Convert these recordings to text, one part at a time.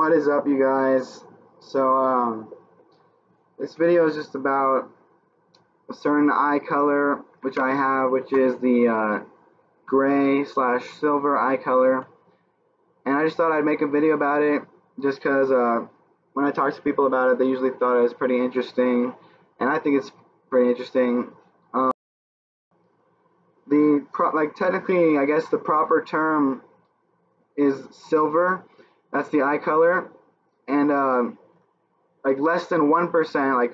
What is up, you guys? So this video is just about a certain eye color which I have, which is the gray / silver eye color, and I just thought I'd make a video about it just because when I talk to people about it, they usually thought it was pretty interesting, and I think it's pretty interesting. Technically, I guess the proper term is silver. That's the eye color, and like less than 1%, like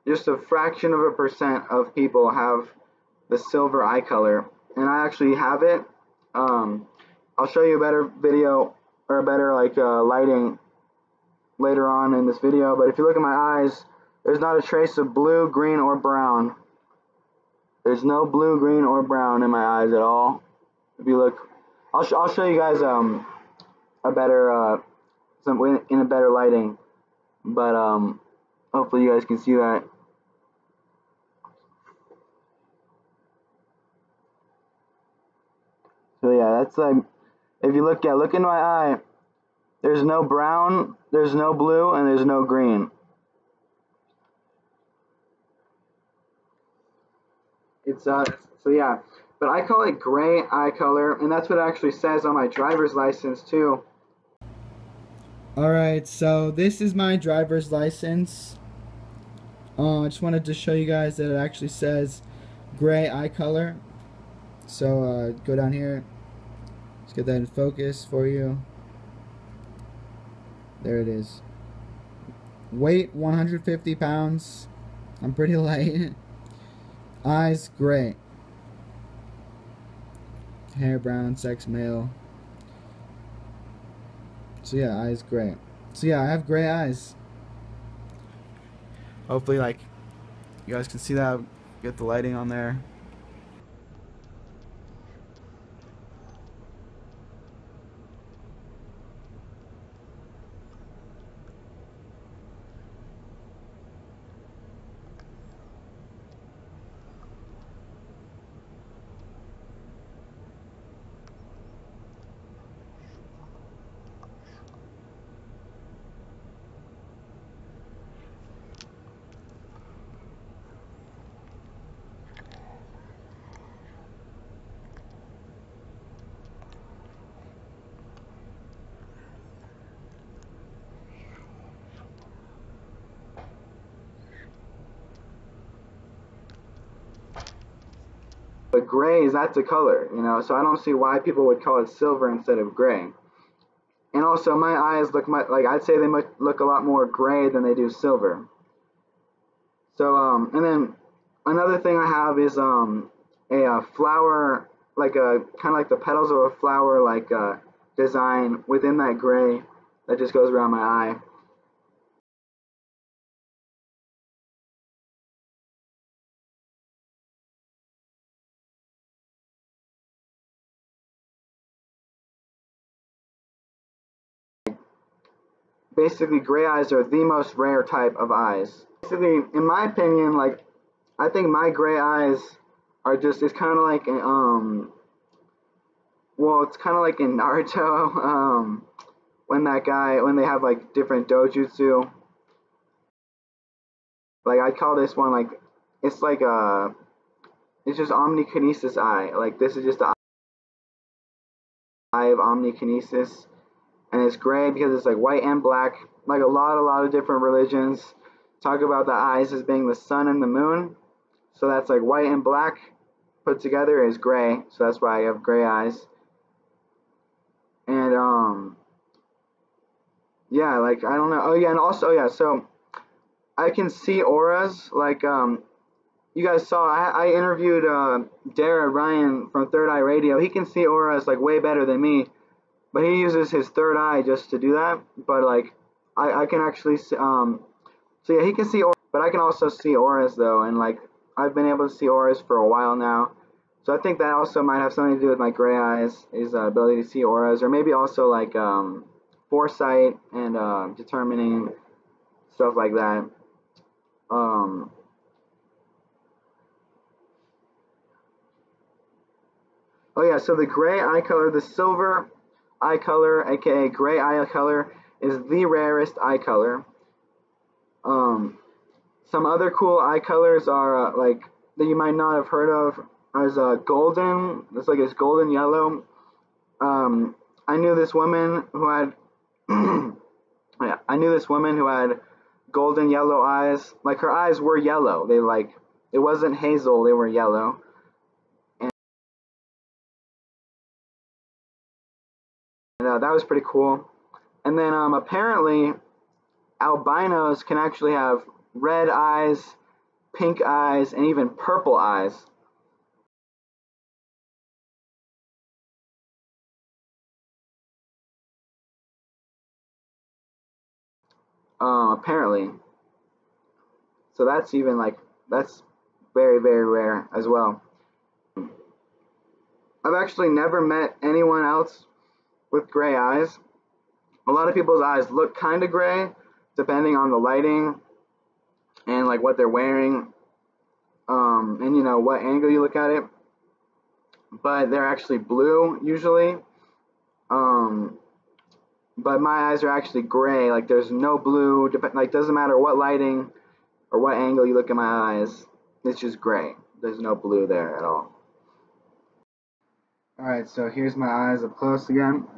just a fraction of a percent of people have the silver eye color, and I actually have it. I'll show you a better video or a better lighting later on in this video, but if you look at my eyes, there's not a trace of blue, green, or brown. There's no blue, green, or brown in my eyes at all. If you look, I'll show you guys a better in a better lighting, but hopefully you guys can see that. So yeah, that's like, if you look in my eye, there's no brown, there's no blue, and there's no green. It's so yeah, but I call it gray eye color, and that's what it actually says on my driver's license too. Alright, so this is my driver's license. I just wanted to show you guys that it actually says gray eye color. So go down here. Let's get that in focus for you. There it is. Weight 150 pounds. I'm pretty light. Eyes gray. Hair brown, sex male. So yeah, eyes gray. So yeah, I have gray eyes. Hopefully, like, you guys can see that. Get the lighting on there. But gray is that's a color, you know, so I don't see why people would call it silver instead of gray. And also, my eyes look like, I'd say they might look a lot more gray than they do silver. So and then another thing I have is a flower, like a kind of like the petals of a flower, like design within that gray that just goes around my eye. Basically, gray eyes are the most rare type of eyes. Basically, in my opinion, like, I think my gray eyes are just, it's kind of like well, it's kind of like in Naruto, when they have like different dojutsu. Like, I call this one, like, it's like it's just omnikinesis eye. Like, this is just the eye of omnikinesis, and it's gray because it's like white and black. Like a lot of different religions talk about the eyes as being the sun and the moon, so that's like white and black put together is gray, so that's why I have gray eyes. And yeah, like, I don't know. Oh yeah, and also, yeah, so I can see auras. Like, you guys saw, I interviewed Dara Ryan from Third Eye Radio. He can see auras like way better than me, but he uses his third eye just to do that. But like, I can actually see, so yeah, he can see auras, but I can also see auras though, and like, I've been able to see auras for a while now. So I think that also might have something to do with my gray eyes, is ability to see auras, or maybe also like foresight and determining stuff like that. Oh yeah, so the gray eye color, the silver eye color, aka gray eye color, is the rarest eye color. Some other cool eye colors are like that you might not have heard of is golden. It's like it's golden yellow. I knew this woman who had yeah, I knew this woman who had golden yellow eyes. Like her eyes were yellow. They like it wasn't hazel. They were yellow. And that was pretty cool. And then apparently albinos can actually have red eyes, pink eyes, and even purple eyes. Apparently. So that's even like that's very very rare as well. I've actually never met anyone else with gray eyes. A lot of people's eyes look kind of gray depending on the lighting and like what they're wearing, and you know what angle you look at it. But they're actually blue usually. Um, but my eyes are actually gray. Like there's no blue. Like doesn't matter what lighting or what angle you look at my eyes. It's just gray. There's no blue there at all. All right, so here's my eyes up close again.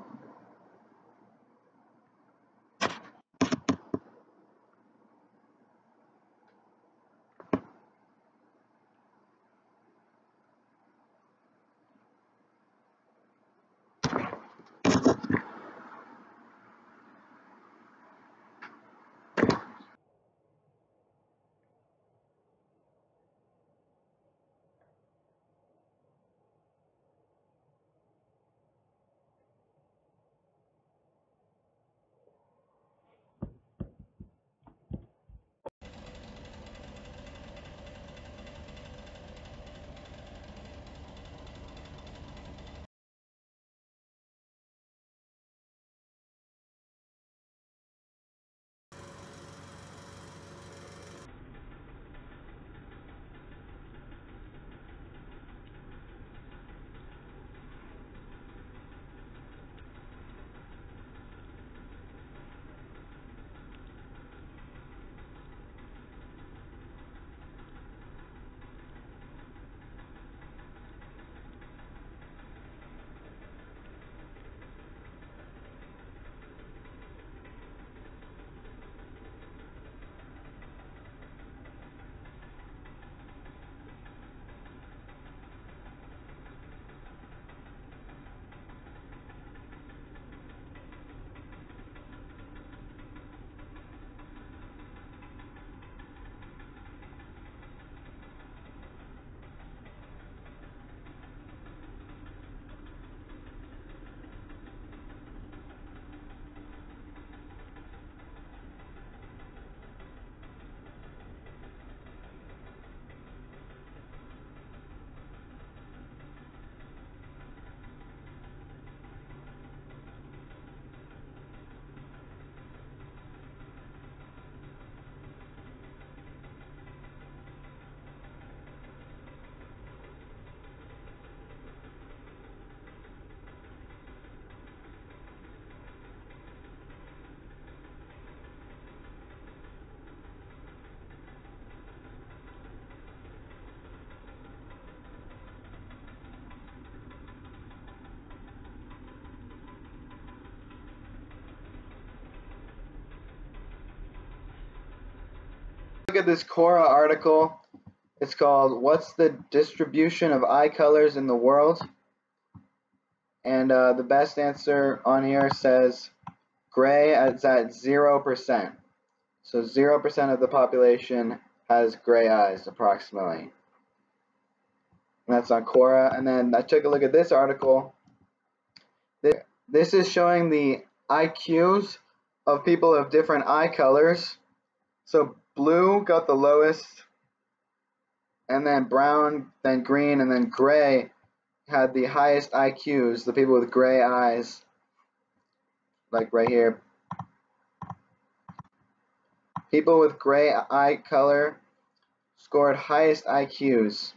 Look at this Quora article. It's called "What's the Distribution of Eye Colors in the World?" And the best answer on here says gray is at 0%. So 0% of the population has gray eyes, approximately. And that's on Quora. And then I took a look at this article. This is showing the IQs of people of different eye colors. So blue got the lowest, and then brown, then green, and then gray had the highest IQs, the people with gray eyes, like right here. People with gray eye color scored highest IQs.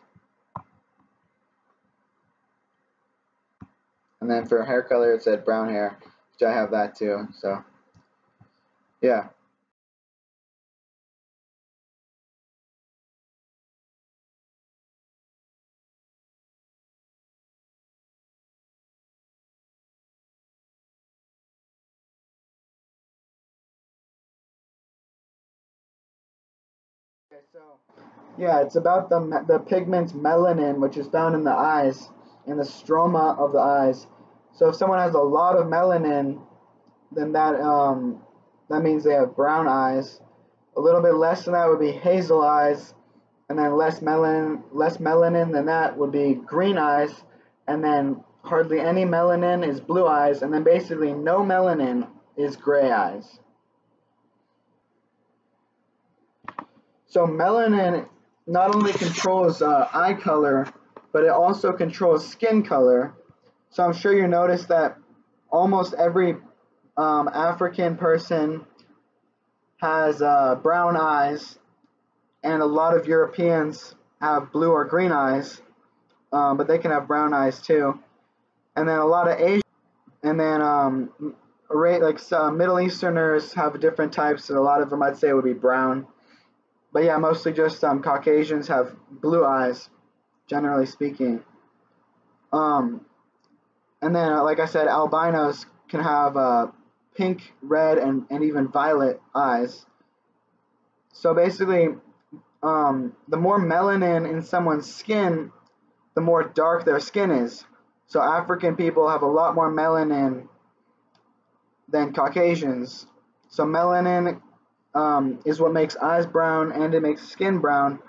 And then for hair color, it said brown hair, which I have that too. So Yeah. Okay, so yeah, it's about the pigment melanin, which is found in the eyes, in the stroma of the eyes. So if someone has a lot of melanin, then that means they have brown eyes. A little bit less than that would be hazel eyes, and then less melanin than that would be green eyes, and then hardly any melanin is blue eyes, and then basically no melanin is gray eyes. So melanin not only controls eye color, but it also controls skin color. So I'm sure you noticed that almost every African person has brown eyes, and a lot of Europeans have blue or green eyes, but they can have brown eyes too. And then a lot of Asian, and then Middle Easterners have different types, and a lot of them I'd say would be brown. But yeah, mostly just Caucasians have blue eyes, generally speaking. Um, and then, like I said, albinos can have pink, red, and even violet eyes. So basically, the more melanin in someone's skin, the more dark their skin is. So African people have a lot more melanin than Caucasians. So melanin is what makes eyes brown, and it makes skin brown.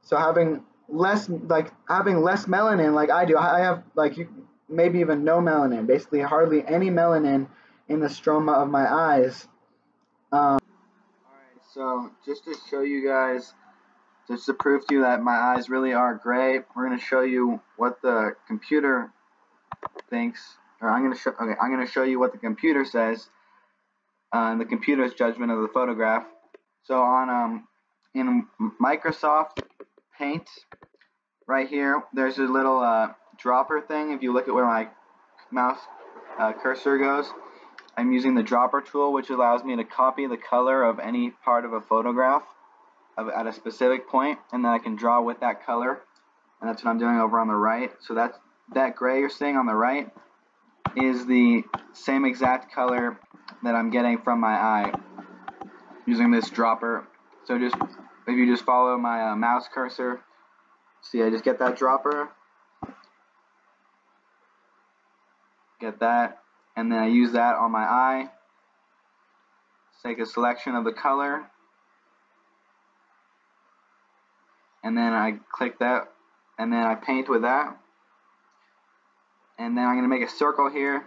So having less melanin, like I do, I have maybe even no melanin, basically hardly any melanin in the stroma of my eyes. All right, so just to show you guys, just to prove to you that my eyes really are gray, we're going to show you what the computer thinks, or I'm going to show you what the computer says, and the computer's judgment of the photograph. So in Microsoft Paint, right here, there's a little dropper thing. If you look at where my mouse cursor goes, I'm using the dropper tool, which allows me to copy the color of any part of a photograph at a specific point, and then I can draw with that color, and that's what I'm doing over on the right. So that gray you're seeing on the right is the same exact color that I'm getting from my eye using this dropper. So if you just follow my mouse cursor, see, I just get that dropper, get that, and then I use that on my eye, take a selection of the color, and then I click that, and then I paint with that, and then I'm going to make a circle here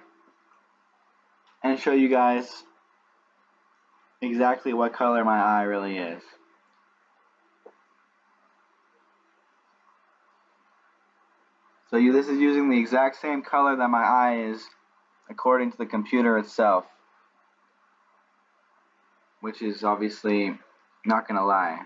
and show you guys exactly what color my eye really is. So this is using the exact same color that my eye is according to the computer itself, which is obviously not going to lie.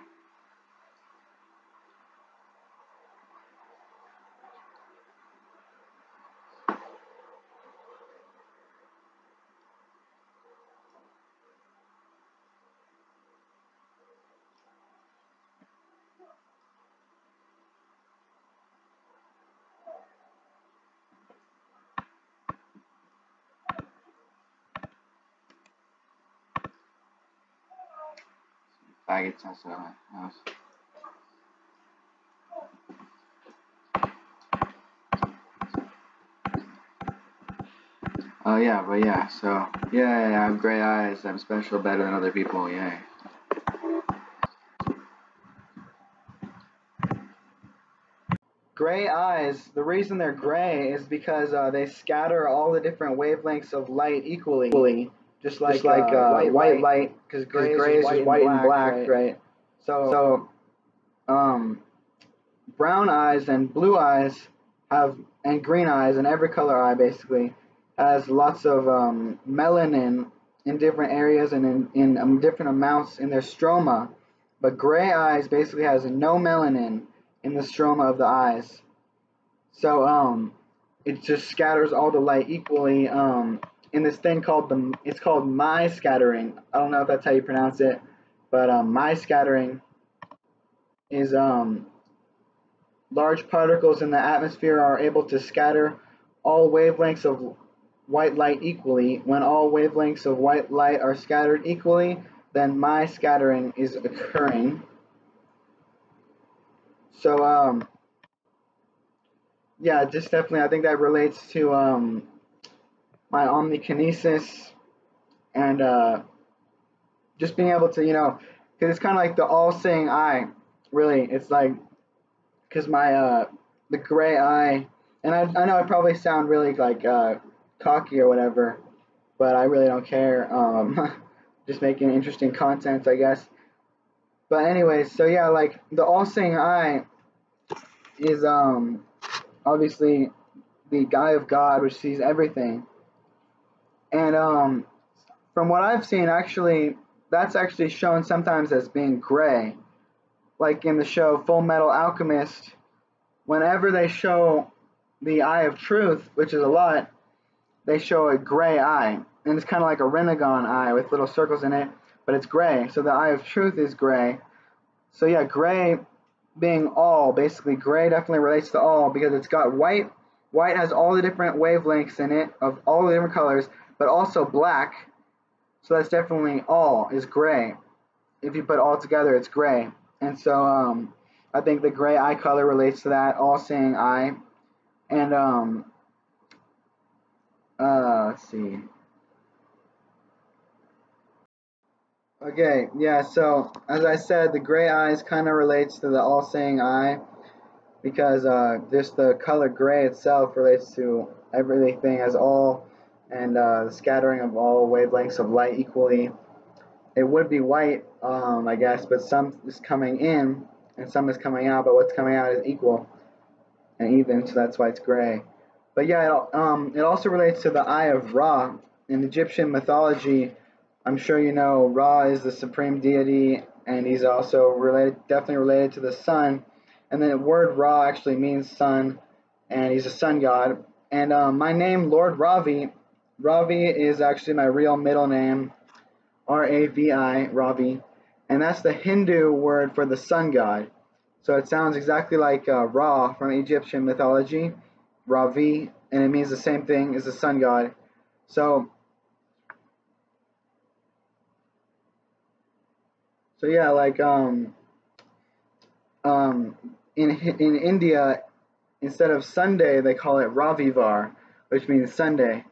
Faggots and stuff. Oh yeah, but yeah, so yeah, I have gray eyes. I'm special, better than other people. Yay. Gray eyes, the reason they're gray is because they scatter all the different wavelengths of light equally, just like white light, because gray is just white and black, right? So brown eyes and blue eyes and green eyes, and every color eye basically has lots of melanin in different areas and in different amounts in their stroma. But gray eyes basically has no melanin in the stroma of the eyes. So it just scatters all the light equally. in this thing called it's called my scattering. I don't know if that's how you pronounce it, but my scattering is large particles in the atmosphere are able to scatter all wavelengths of white light equally. When all wavelengths of white light are scattered equally, then my scattering is occurring. So yeah, just definitely I think that relates to my omnikinesis and just being able to, because it's kind of like the all-seeing eye. Really, it's like because my the gray eye, and I know I probably sound really like cocky or whatever, but I really don't care. Just making interesting content, I guess. But anyways, so yeah, like the all-seeing eye is obviously the eye of God, which sees everything. And from what I've seen, actually, that's actually shown sometimes as being gray. Like in the show Full Metal Alchemist, whenever they show the eye of truth, which is a lot, they show a gray eye. And it's kind of like a Renegon eye with little circles in it, but it's gray. So the eye of truth is gray. So yeah, gray being all, basically gray definitely relates to all because it's got white. White has all the different wavelengths in it of all the different colors, but also black. So that's definitely all is gray. If you put all together, it's gray. And so I think the gray eye color relates to that all-seeing eye. And let's see. Okay, yeah. So as I said, the gray eyes kind of relates to the all-seeing eye because just the color gray itself relates to everything as all, and the scattering of all wavelengths of light equally. It would be white, I guess, but some is coming in and some is coming out, but what's coming out is equal and even, so that's why it's gray. But yeah, it also relates to the Eye of Ra. In Egyptian mythology, I'm sure you know Ra is the supreme deity, and he's also definitely related to the sun. And the word Ra actually means sun, and he's a sun god. And my name, Lord Ravi, Ravi is actually my real middle name. Ravi, Ravi, and that's the Hindu word for the sun god. So it sounds exactly like Ra from Egyptian mythology, Ravi, and it means the same thing as the sun god. So, so yeah, like in India, instead of Sunday, they call it Ravivar, which means Sunday,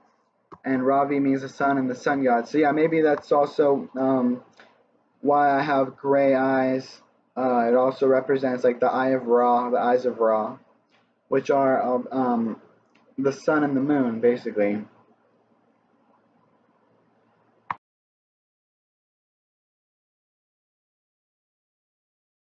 and Ravi means the sun and the sun god. So yeah, maybe that's also why I have gray eyes. It also represents like the eye of Ra, the eyes of Ra, which are the sun and the moon, basically.